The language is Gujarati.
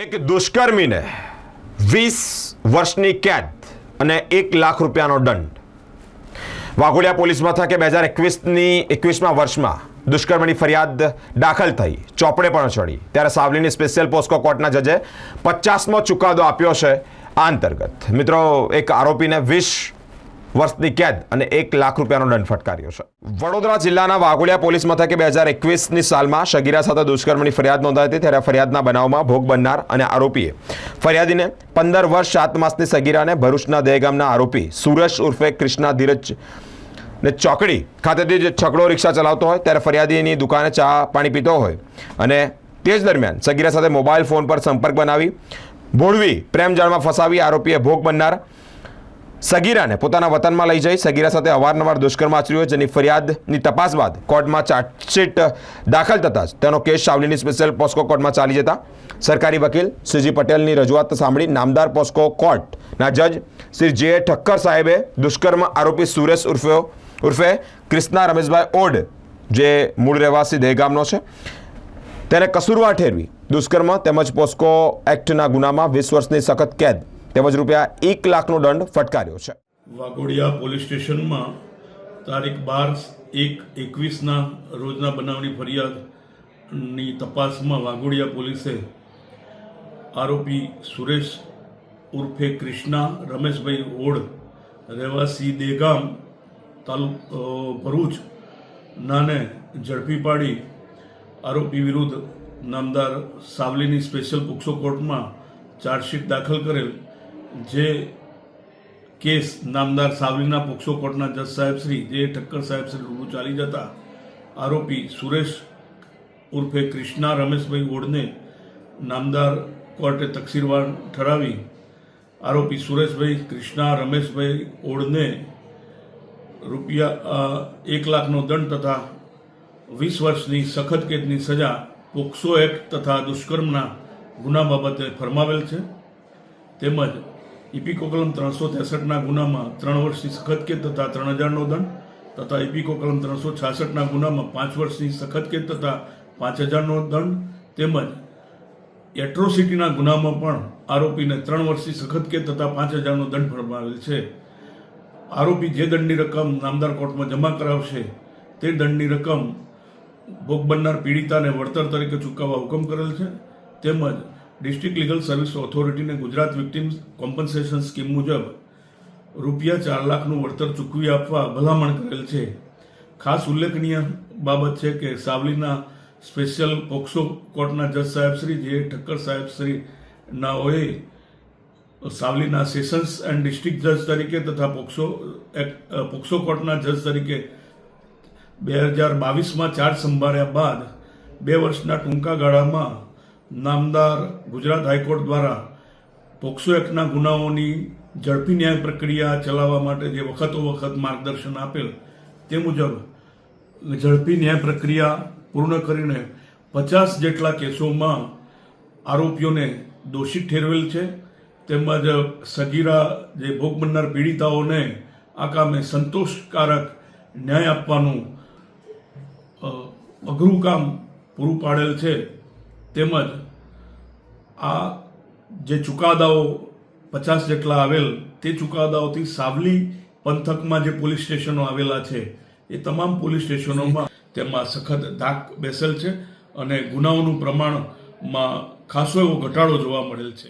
એક દુષ્કર્મીને 20 વર્ષની કેદ અને 1 લાખ રૂપિયાનો દંડ. વાઘોડિયા પોલીસ મથકે 2021માં વર્ષમાં દુષ્કર્મની ફરિયાદ દાખલ થઈ, ચોપડે પણ ચડી, ત્યારે સાવલીની સ્પેશિયલ પોસ્કો કોર્ટના જજે 50મો ચુકાદો આપ્યો છે. આ અંતર્ગત મિત્રો એક આરોપીને 20 વર્ષની કેદ અને 1 લાખ રૂપિયાનો દંડ ફટકાર્યો છે. વડોદરા જિલ્લાના વાઘોડિયા પોલીસ મથકે 2021ની સાલમાં સગીરા સાથે દુષ્કર્મની ફરિયાદ નોંધાઈ હતી. ત્યારે ફરિયાદના બનાવમાં ભોગ બનનાર અને આરોપીએ ફરિયાદીને 15 વર્ષ 7 માસની સગીરાને ભરૂચના દહેગામના આરોપી સુરેશ ઉર્ફે કૃષ્ણા ધીરજ ને ચોકડી ખાતેથી જે છકડો રિક્ષા ચલાવતો હોય ત્યારે ફરિયાદીની દુકાને ચા પાણી પીતો હોય અને તે જ દરમિયાન સગીરા સાથે મોબાઈલ ફોન પર સંપર્ક બનાવી ભોળવી પ્રેમજાળમાં ફસાવી આરોપીએ ભોગ બનનાર સગીરાને પોતાના વતનમાં લઈ જઈ સગીરા સાથે અવારનવાર દુષ્કર્મ આચર્યું હોય, જેની ફરિયાદની તપાસ બાદ કોર્ટમાં ચાર્જશીટ દાખલ થતાં જ તેનો કેસ સાવલીની સ્પેશિયલ પોસ્કો કોર્ટમાં ચાલી જતા સરકારી વકીલ શ્રીજી પટેલની રજૂઆત સાંભળી નામદાર પોસ્કો કોર્ટના જજ શ્રી જે ઠક્કર સાહેબે દુષ્કર્મ આરોપી સુરેશ ઉર્ફે કૃષ્ણા રમેશભાઈ ઓડ, જે મૂળ રહેવાસી દહેગામનો છે, તેને કસૂરવાર ઠેરવી દુષ્કર્મ તેમજ પોસ્કો એક્ટના ગુનામાં 20 વર્ષની સખત કેદ તેમજ રૂપિયા 1 લાખનો દંડ ફટકાર્યો છે. વાઘોડિયા પોલીસ સ્ટેશનમાં તારીખ 12/1/21ના રોજના બનાવની ફરિયાદની તપાસમાં વાઘોડિયા પોલીસે આરોપી સુરેશ ઉર્ફે કૃષ્ણા રમેશભાઈ ઓડ, રહેવાસી દેગામ, ભરૂચ નાને ઝડપી પાડી આરોપી વિરુદ્ધ નામદાર સાવલીની સ્પેશિયલ પોક્સો કોર્ટમાં ચાર્જશીટ દાખલ કરેલ. જે કેસ નામદાર સાવલીના પોક્સો કોર્ટના જજ સાહેબ શ્રી જે ઠક્કર સાહેબ શ્રી રૂબરૂ ચાલી જતા આરોપી સુરેશ ઉર્ફે કૃષ્ણા રમેશભાઈ ઓડને નામદાર કોર્ટે તકસીરવાર ઠરાવી આરોપી સુરેશભાઈ કૃષ્ણા રમેશભાઈ ઓડને રૂપિયા 1 લાખનો દંડ તથા 20 વર્ષની સખત કેદની સજા પોક્સો એક્ટ તથા દુષ્કર્મના ગુના બાબતે ફરમાવેલ છે. તેમજ ઇપીકો કલમ 363ના ગુનામાં 3 વર્ષની સખત કેદ તથા 3000નો દંડ તથા ઇપીકો કલમ 366ના ગુનામાં 5 વર્ષની સખત કેદ તથા 5000નો દંડ તેમજ એટ્રોસિટીના ગુનામાં પણ આરોપીને 3 વર્ષની સખત કેદ તથા 5000નો દંડ ફરમાવેલ છે. આરોપી જે દંડની રકમ નામદાર કોર્ટમાં જમા કરાવશે તે દંડની રકમ ભોગ બનનાર પીડિતાને વળતર તરીકે ચૂકવવા હુકમ કરેલ છે. તેમજ ડિસ્ટ્રિક્ટ લીગલ સર્વિસ ઓથોરિટીને ગુજરાત વિક્ટિમ્સ કોમ્પન્સેશન સ્કીમ મુજબ રૂપિયા 4 લાખનું વળતર ચૂકવી આપવા ભલામણ કરેલ છે. ખાસ ઉલ્લેખનીય બાબત છે કે સાવલીના સ્પેશિયલ પોક્સો કોર્ટના જજ સાહેબ શ્રી જે ઠક્કર સાહેબ શ્રી નાઓએ સાવલીના સેશન્સ એન્ડ ડિસ્ટ્રિક્ટ જજ તરીકે તથા પોક્સો કોર્ટના જજ તરીકે 2022માં ચાર્જ સંભાળ્યા બાદ 2 વર્ષના ટૂંકા ગાળામાં નામદાર ગુજરાત હાઈકોર્ટ દ્વારા પોક્સો એક્ટના ગુનાઓની ઝડપી ન્યાય પ્રક્રિયા ચલાવવા માટે જે વખત માર્ગદર્શન આપેલ તે મુજબ ઝડપી ન્યાય પ્રક્રિયા પૂર્ણ કરીને 50 જેટલા કેસોમાં આરોપીઓને દોષિત ઠેરવેલ છે. તેમજ સગીરા જે ભોગ બનનાર પીડિતાઓને આ કામે સંતોષકારક ન્યાય આપવાનું અઘરું કામ પૂરું પાડેલ છે. તેમજ આ જે ચુકાદાઓ 50 જેટલા આવેલ તે ચુકાદાઓથી સાવલી પંથકમાં જે પોલીસ સ્ટેશનો આવેલા છે એ તમામ પોલીસ સ્ટેશનોમાં તેમાં સખત ધાક બેસેલ છે અને ગુનાઓનું પ્રમાણમાં ખાસો એવો ઘટાડો જોવા મળેલ છે.